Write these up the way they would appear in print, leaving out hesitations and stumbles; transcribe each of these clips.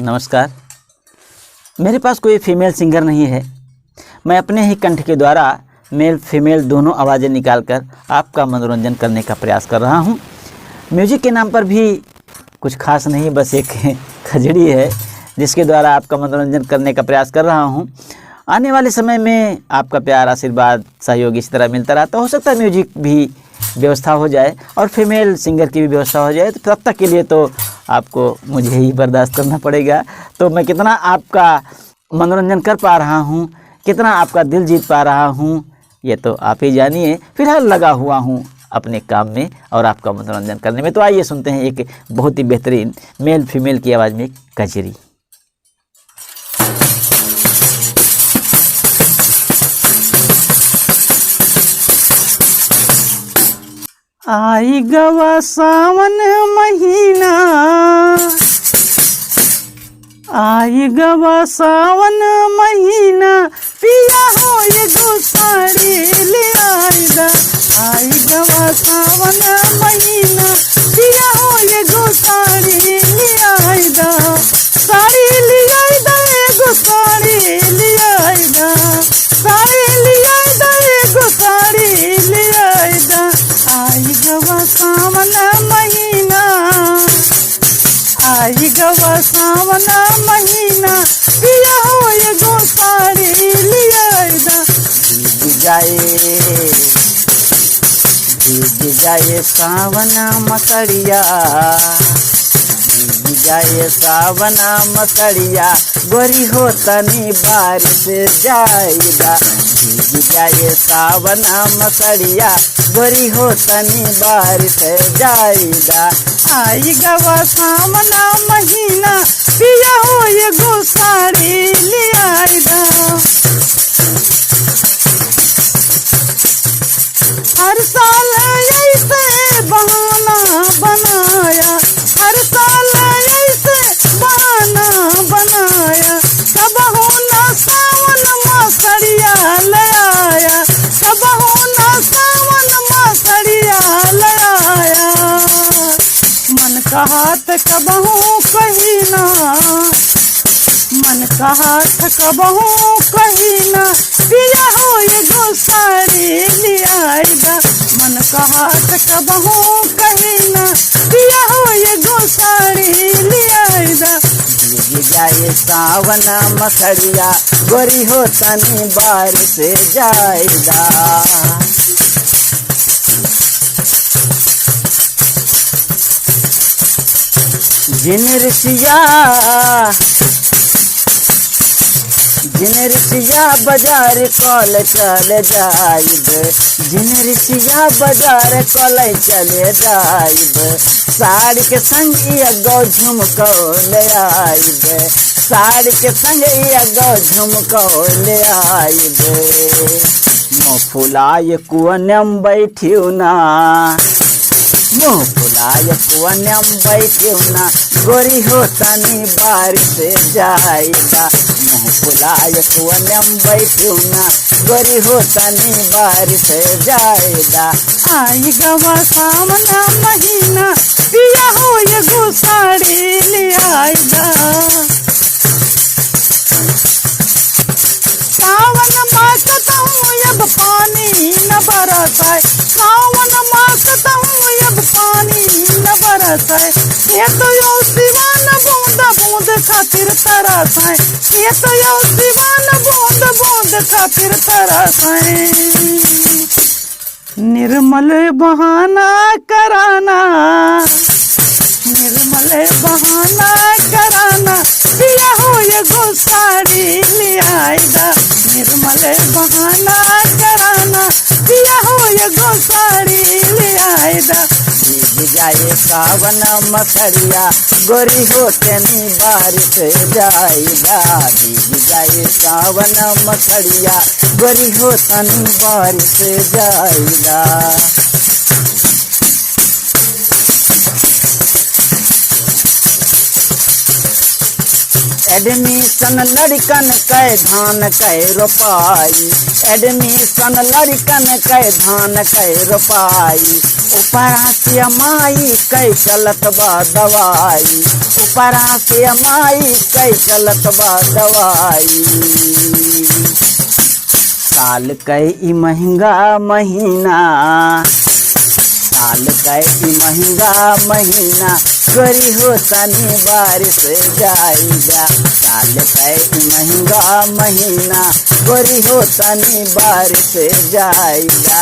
नमस्कार। मेरे पास कोई फीमेल सिंगर नहीं है। मैं अपने ही कंठ के द्वारा मेल फीमेल दोनों आवाज़ें निकालकर आपका मनोरंजन करने का प्रयास कर रहा हूं। म्यूजिक के नाम पर भी कुछ खास नहीं, बस एक खजड़ी है जिसके द्वारा आपका मनोरंजन करने का प्रयास कर रहा हूं। आने वाले समय में आपका प्यार, आशीर्वाद, सहयोग इस तरह मिलता रहा तो हो सकता है म्यूजिक भी व्यवस्था हो जाए और फीमेल सिंगर की भी व्यवस्था हो जाए। तो तब तक के लिए तो आपको मुझे ही बर्दाश्त करना पड़ेगा। तो मैं कितना आपका मनोरंजन कर पा रहा हूँ, कितना आपका दिल जीत पा रहा हूँ, ये तो आप ही जानिए। फिलहाल लगा हुआ हूँ अपने काम में और आपका मनोरंजन करने में। तो आइए सुनते हैं एक बहुत ही बेहतरीन मेल फीमेल की आवाज़ में कजरी। आई गवा सावन महीना, आई गवा सावन महीना, पिया हो ये गुसाड़ी ले आईदा। आई गवा सावन महीना, पिया हो ये गुसाड़ी ले आईदा। साड़ी ले आईदा एगो साड़ी ले आईदा, साड़ी ले आईदा एगो साड़ी ले आईदा। आई गवा सावन महीना, आई गवा सावन महीना, पिया हो ये गो साड़ी ले आईदा। भीग जाए सावन मकड़िया, भीग जाए सावन मकड़िया, गोरी हो तनी बारिश जाएगा। भीग जाए सावन मकड़िया, गोरी हो तनी बारिश जाएगा। आई गवा सावन महीना, पिया हो ये गो साड़ी ले आईदा। हर साल ऐसे बहाना बनाया, हर साल ऐसे बहाना बनाया, कब होना सावन मसड़िया ले आया, कब होना सावन मसड़िया ले आया। मन कहत कबहू कही ना, मन कहत कबहू कही ना, पिया हो ये गो साड़ी ले आईदा। मन कहत कबहू कही ना, पिया हो ये गो साड़ी ले आईदा। भीग जाए सावन मकड़िया, गोरी हो तनी बारिश जाएगा। जिन ऋषिया बाजार कल चले जाइब, जिन ऋषिया बाजार कल चले जाइब। साड़ी के संग एगो झुमको ले आइब, साड़ी के संग एगो झुमको ले आइब। मुँह फुलाए कुअनम बैठियो ना, मुँह फुलाए कुअनम बैठियो ना, गोरी हो तनी बारिश जाएगा। मुँह फुलाए कुअनम बैठियो ना, गोरी हो तनी बारिश जाएगा। आई गवा सावन महीना, पिया हो ये गो साड़ी ले आईदा। सावन मासता हूँ अब पानी न बरसाए, सावन मासता हूँ अब पानी न बरसाए। खेत यो सिवान बूंद बूंद खातिर तरसाए, खेत यो सिवान बूंद बूंद खातिर तरसाए। निर्मल बहाना कराना, निर्मल बहाना कराना, पिया हो ये गो साड़ी ले आईदा। निर्मल बहाना कराना, पिया हो ये गो साड़ी ले आईदा। भीग जाए सावन मकड़िया, गोरी हो तनी बारिश जाएगा। भीग जाए सावन मकड़िया, गोरी हो तनी बारिश जाएगा। एडमिशन लड़कन कै धान कै रोपाई, एडमिशन लड़कन कै धान कै रोपाई, ऊपरा से माई कै चलत बा दवाई, ऊपरा से माई कै चलत बा दवाई। साल कै ई महंगा महीना, साल कै ई महंगा महीना, गोरी हो तनी बारिश जाएगा। साल कै ई महंगा महीना, गोरी हो तनी बारिश जाएगा।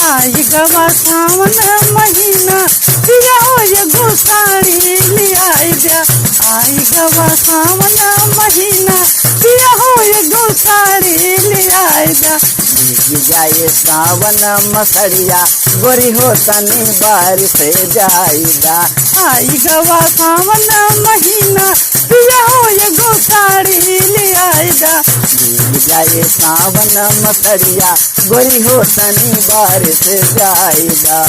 आई गवा सावन महीना, पिया हो ये गोसाड़ी ले आई जा। आई गवा सावन महीना, पिया हो ये गोसाड़ी ले आई जा। भीग जाए सावन मसड़िया, गोरी हो तनी बारिश जाएगा। आई गवा सावन महीना, पिया हो ये गोसाड़ी ले आई जा। भीग जाए सावन मसड़िया, गोरी हो तनी बारिश जाएगा।